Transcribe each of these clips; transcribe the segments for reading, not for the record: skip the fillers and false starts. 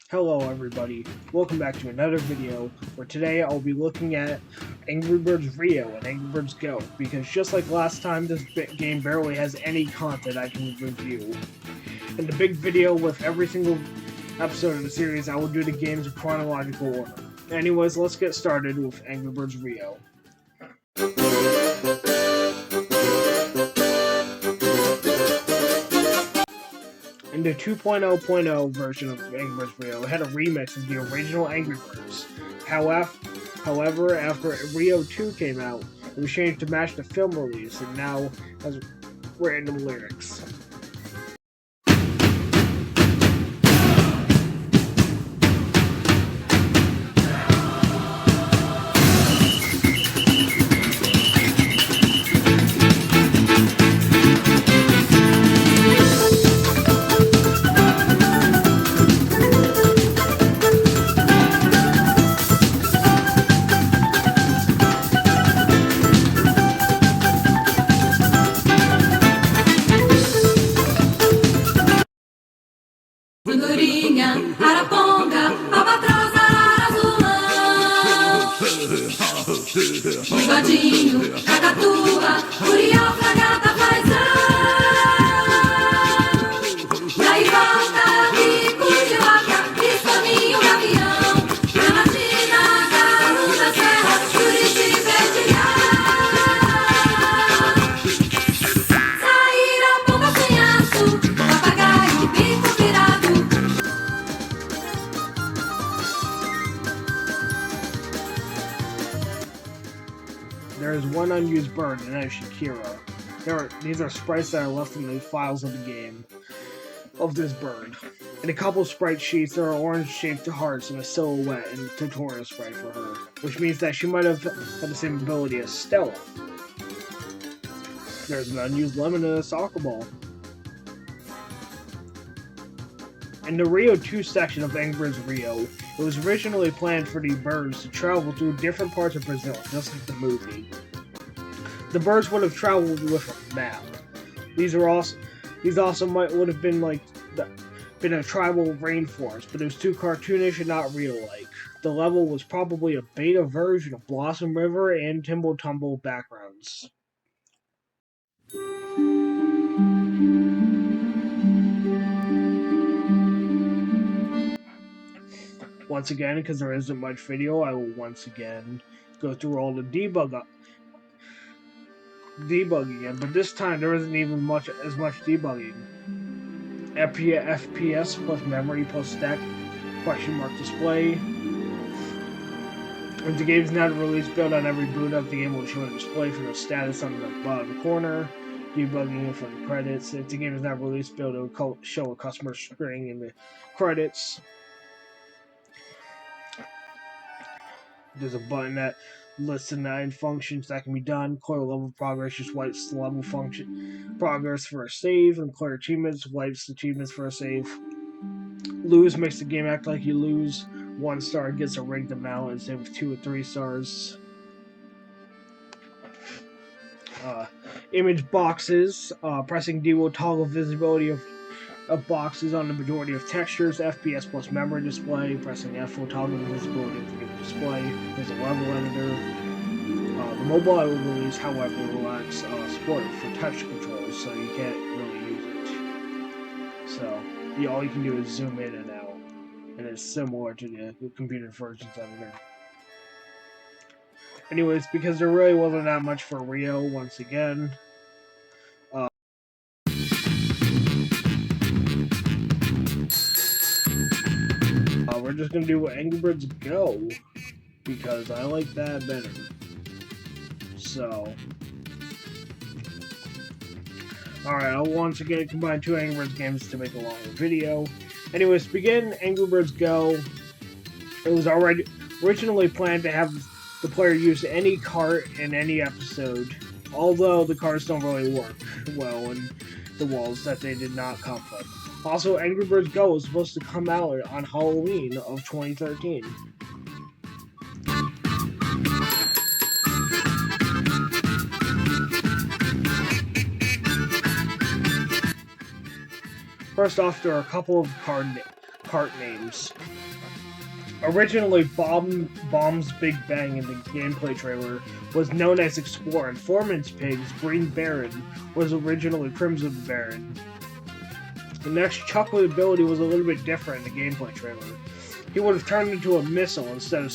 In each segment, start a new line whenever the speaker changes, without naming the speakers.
Hello everybody, welcome back to another video where today I'll be looking at Angry Birds Rio and Angry Birds Go, because just like last time, this game barely has any content I can review. In the big video with every single episode of the series, I will do the games in chronological order. Anyways, let's get started with Angry Birds Rio. In the 2.0.0 version of Angry Birds Rio, it had a remix of the original Angry Birds. However, after Rio 2 came out, it was changed to match the film release and now has random lyrics.
Andorinha, araponga, albatroz, arara, azulão. Bigodinho, cacatua, curió, fragata, paisão. Daí volta, bico de vaca, pistolinho, gavião. Gramatina, garuda, serra, curitiba, vertilhão. Saíram pomba sem aço, papagaio, bico virado.
There is one unused bird, and that is Shakira. These are sprites that are left in the files of the game of this bird. In a couple of sprite sheets, there are orange-shaped hearts and a silhouette and a tutorial sprite for her, which means that she might have had the same ability as Stella. There's an unused lemon and a soccer ball. In the Rio 2 section of Angry Birds Rio, it was originally planned for the birds to travel through different parts of Brazil, just like the movie. The birds would have traveled with a map. These also would have been been a tribal rainforest, but it was too cartoonish and not real-like. The level was probably a beta version of Blossom River and Timble Tumble backgrounds. Once again, because there isn't much video, I will once again go through all the debugging, but this time there isn't even as much debugging. FPS plus memory plus stack question mark display. If the game is not a release build on every boot up, the game will show a display for the status on the bottom corner. Debugging for the credits. If the game is not release build, it will show a customer string in the credits. There's a button that lists the 9 functions that can be done. Clear level progress just wipes the level function progress for a save, and clear achievements wipes achievements for a save. Lose makes the game act like you lose. 1 star gets a rigged amount instead of 2 or 3 stars. Image boxes. Pressing D will toggle visibility of boxes on the majority of textures. FPS plus memory display. Pressing F will toggle the visibility of the display. There's a level editor. The mobile release, however, lacks support for touch controls, so you can't really use it. So all you can do is zoom in and out, and it's similar to the computer versions editor. Anyways, because there really wasn't that much for Rio, once again, we're just gonna do Angry Birds Go, because I like that better. So, alright, I'll once again combine 2 Angry Birds games to make a longer video. Anyways, to begin Angry Birds Go, it was originally planned to have the player use any cart in any episode, although the carts don't really work well in the walls that they did not come from. Also, Angry Birds Go was supposed to come out on Halloween of 2013. First off, there are a couple of kart names. Originally, Bomb's Big Bang in the gameplay trailer was known as Explorer, and Foreman's Pig's Green Baron was originally Crimson Baron. The next Chocolate ability was a little bit different in the gameplay trailer. He would have turned into a missile instead of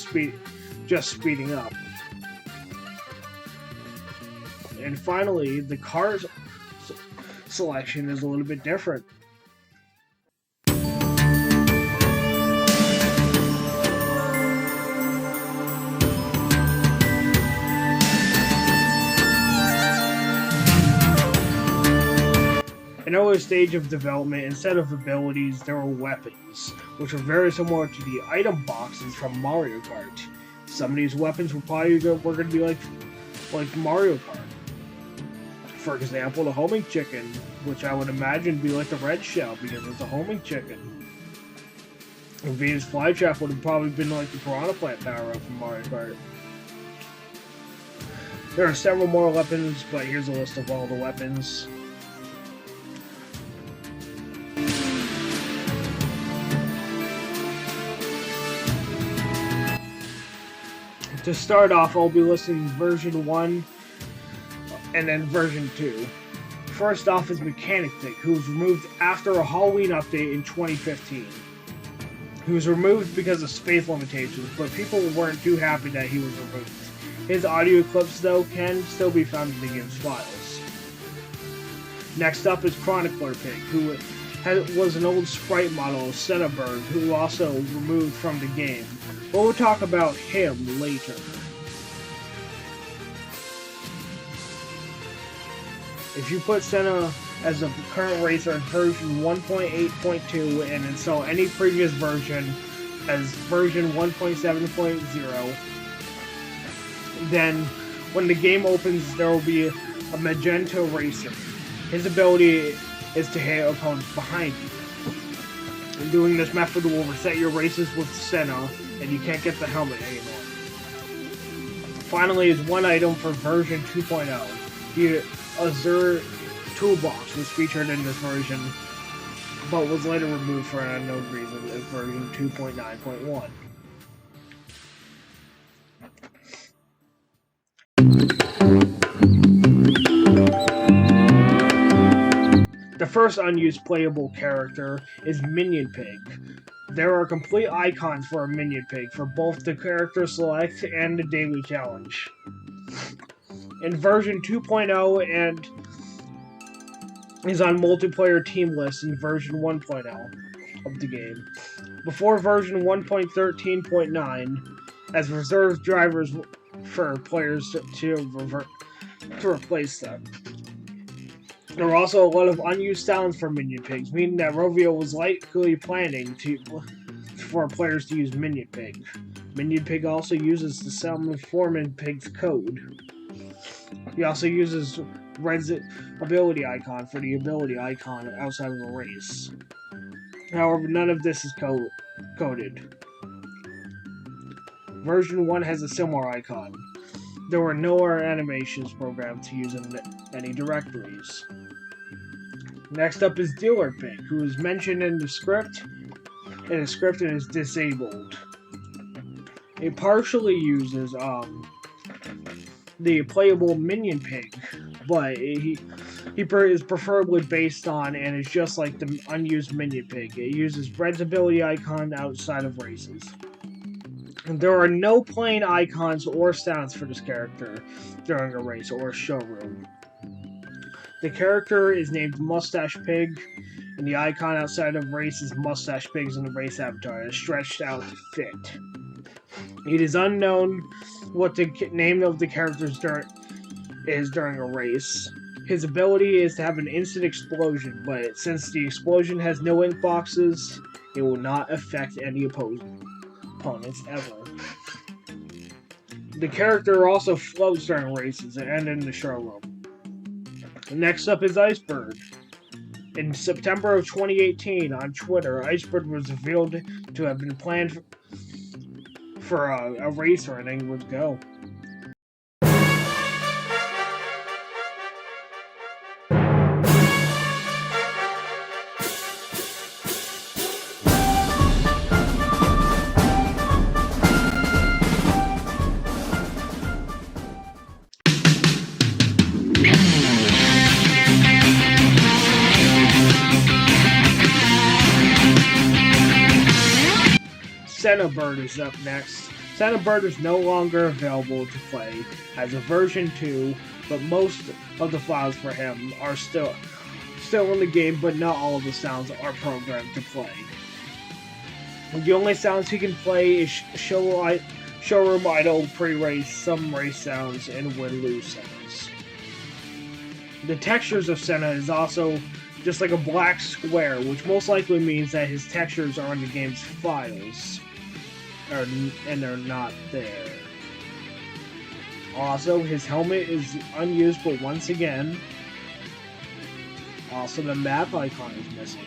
just speeding up. And finally, the Kart selection is a little bit different. In early stage of development, instead of abilities, there were weapons, which were very similar to the item boxes from Mario Kart. Some of these weapons were probably going to be like Mario Kart. For example, the homing chicken, which I would imagine would be like the red shell because it's a homing chicken. And Venus Flytrap would have probably been like the Piranha Plant power-up from Mario Kart. There are several more weapons, but here's a list of all the weapons. To start off, I'll be listing version 1 and then version 2. First off is Mechanic Pig, who was removed after a Halloween update in 2015. He was removed because of space limitations, but people weren't too happy that he was removed. His audio clips, though, can still be found in the game's files. Next up is Chronicler Pig, who was an old sprite model of Cinnabird, who also removed from the game. But we'll talk about him later. If you put Senna as a current racer in version 1.8.2 and install any previous version as version 1.7.0, then when the game opens there will be a magenta racer. His ability is to hit opponents behind you. And doing this method will reset your races with Senna, and you can't get the helmet anymore. Finally is one item for version 2.0. The Azure Toolbox was featured in this version, but was later removed for an unknown reason in version 2.9.1. The first unused playable character is Minion Pig. There are complete icons for a Minion Pig for both the character select and the daily challenge. In version 2.0 and is on multiplayer team lists in version 1.0 of the game. Before version 1.13.9 as reserved drivers for players to replace them. There were also a lot of unused sounds for Minion Pigs, meaning that Rovio was likely planning for players to use Minion Pig. Minion Pig also uses the sound of Foreman Pig's code. He also uses Red's ability icon for the ability icon outside of the race. However, none of this is coded. Version 1 has a similar icon. There were no animations programmed to use in any directories. Next up is Dealer Pig, who is mentioned in the script, and is disabled. It partially uses the playable Minion Pig, but he is preferably based on and is just like the unused Minion Pig. It uses Red's ability icon outside of races. There are no plain icons or sounds for this character during a race or showroom. The character is named Mustache Pig, and the icon outside of race is Mustache Pigs in the race avatar. It is stretched out to fit. It is unknown what the name of the character is during a race. His ability is to have an instant explosion, but since the explosion has no ink boxes, it will not affect any opponents ever. The character also floats during races and in the showroom. Next up is Icebird. In September of 2018, on Twitter, Icebird was revealed to have been planned for a race where anyone would go. Senna Bird is up next. Senna Bird is no longer available to play as a version 2, but most of the files for him are still in the game, but not all of the sounds are programmed to play. The only sounds he can play is showroom idle, pre-race, some race sounds, and win-lose sounds. The textures of Senna is also just like a black square, which most likely means that his textures are in the game's files, and they're not there. Also, his helmet is unused, but once again, also the map icon is missing.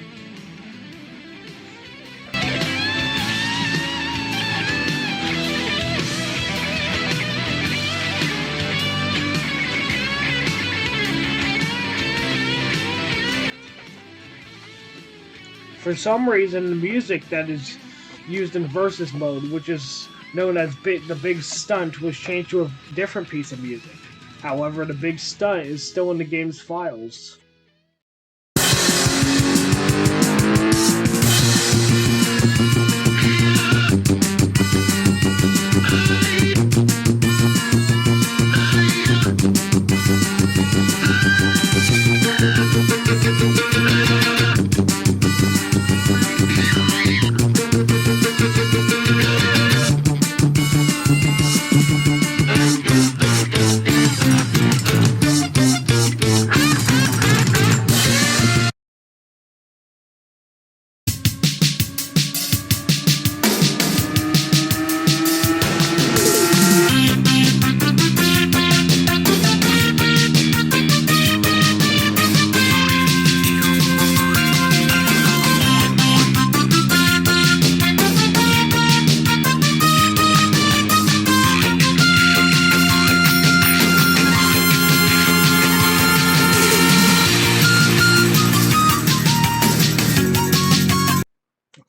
For some reason, the music that is used in Versus mode, which is known as the Big Stunt, was changed to a different piece of music. However, the Big Stunt is still in the game's files.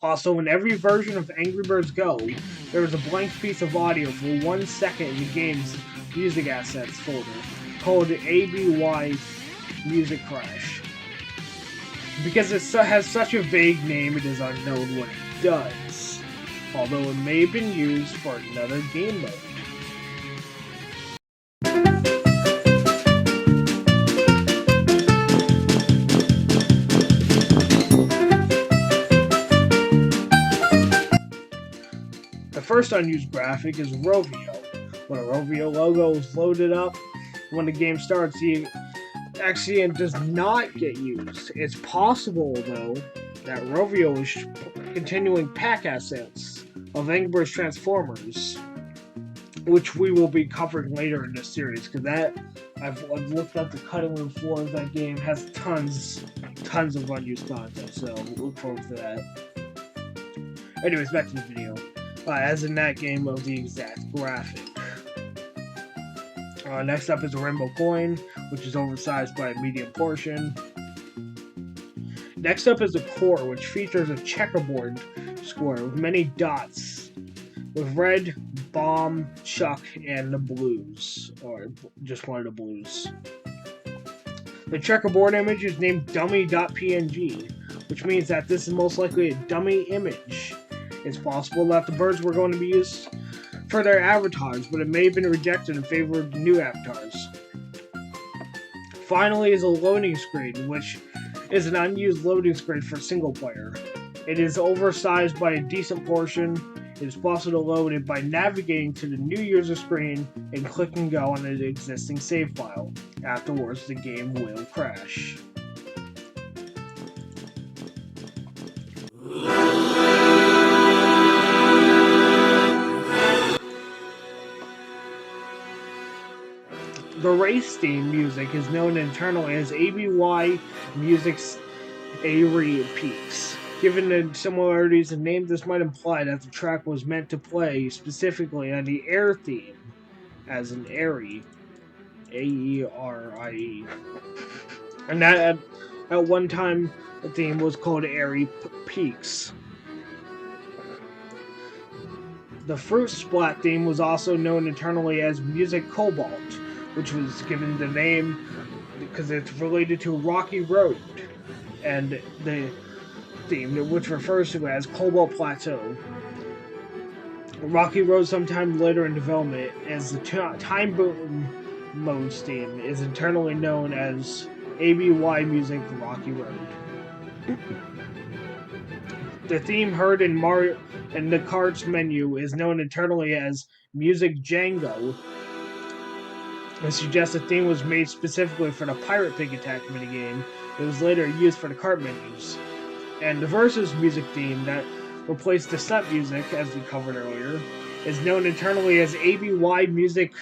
Also, in every version of Angry Birds Go, there is a blank piece of audio for 1 second in the game's music assets folder, called ABY Music Crash. Because it has such a vague name, it is unknown what it does, although it may have been used for another game mode. The first unused graphic is Rovio. When a Rovio logo is loaded up, when the game starts, the accident does not get used. It's possible, though, that Rovio is continuing pack assets of Angry Birds Transformers, which we will be covering later in this series, because I've looked up the cutting room floor of that game, has tons of unused content, so look forward to that. Anyways, back to the video. As in that game of the exact graphic. Next up is a rainbow coin, which is oversized by a medium portion. Next up is a core, which features a checkerboard square with many dots, with red, bomb, chuck, and the blues, or just one of the blues. The checkerboard image is named dummy.png, which means that this is most likely a dummy image. It's possible that the birds were going to be used for their avatars, but it may have been rejected in favor of new avatars. Finally is a loading screen, which is an unused loading screen for single player. It is oversized by a decent portion. It is possible to load it by navigating to the new user screen and click and go on an existing save file. Afterwards, the game will crash. The race theme music is known internally as ABY Music's Airy Peaks. Given the similarities in name, this might imply that the track was meant to play specifically on the air theme, as in airy, A-E-R-I-E. And that at one time the theme was called Airy Peaks. The Fruit Splat theme was also known internally as Music Cobalt, which was given the name because it's related to Rocky Road, and the theme, which refers to as Cobalt Plateau. Rocky Road sometime later in development, as the Time Boom modes theme is internally known as ABY Music Rocky Road. The theme heard in Mario and the Kart's menu is known internally as Music Django. It suggests the theme was made specifically for the Pirate Pig Attack minigame. It was later used for the kart menus. And the Versus music theme that replaced the stunt music, as we covered earlier, is known internally as ABY Music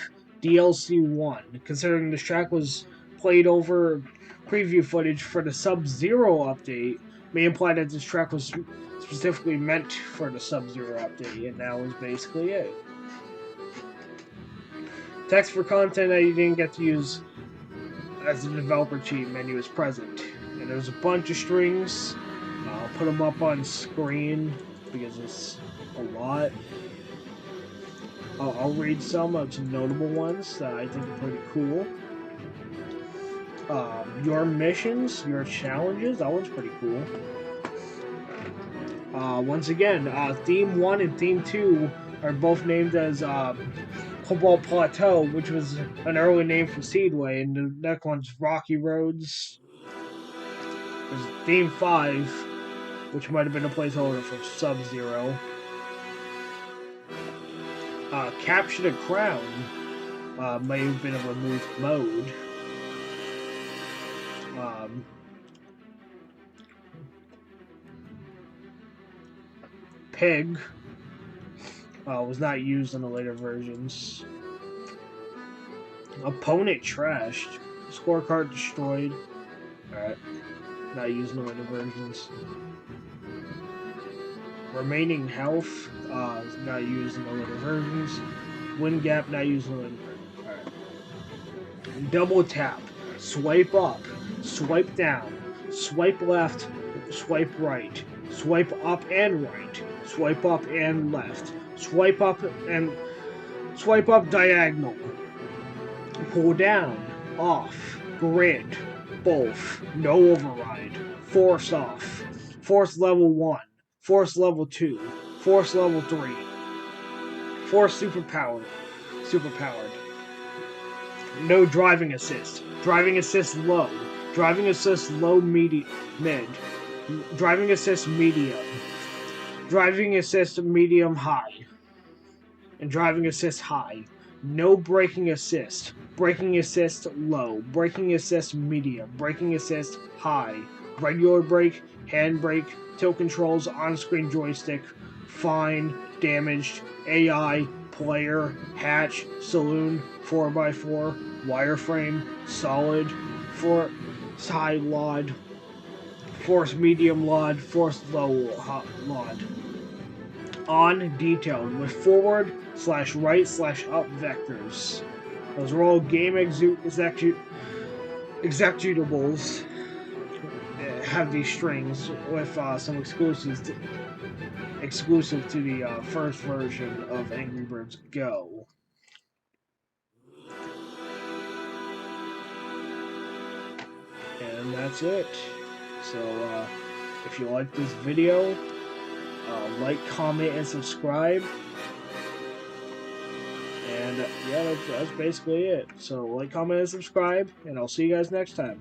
DLC1, considering this track was played over preview footage for the Sub-Zero update, may imply that this track was specifically meant for the Sub-Zero update, and that was basically it. Text for content that you didn't get to use as the developer cheat menu is present. And there's a bunch of strings. I'll put them up on screen because it's a lot. I'll read some of some notable ones that I think are pretty cool. Your missions, your challenges, that one's pretty cool. Once again, Theme 1 and Theme 2 are both named as Cobalt Plateau, which was an early name for Speedway, and the next one's Rocky Roads. There's Theme 5, which might have been a placeholder for Sub-Zero. Capture the Crown may have been a removed mode. Pig was not used in the later versions. Opponent trashed. Scorecard destroyed. Alright. Not used in the later versions. Remaining health is not used in the later versions. Wind gap not used in the later versions. Alright. Double tap. Swipe up. Swipe down. Swipe left. Swipe right. Swipe up and right. Swipe up and left. Swipe up diagonal. Pull down, off, grid, both, no override, force off, force level 1, force level 2, force level 3, force superpowered, no driving assist, driving assist low mid, driving assist medium, driving assist medium high, and driving assist high. No braking assist. Braking assist low. Braking assist medium. Braking assist high. Regular brake, hand brake, tilt controls, on-screen joystick, fine, damaged, AI, player, hatch, saloon, 4x4, wireframe, solid, high LOD, force medium LOD, force low LOD. On detailed with forward / right / up vectors. Those are all game executables that have these strings with some exclusive to the first version of Angry Birds Go. And that's it. So if you like this video, like, comment, and subscribe. And yeah, that's basically it. So like, comment, and subscribe, and I'll see you guys next time.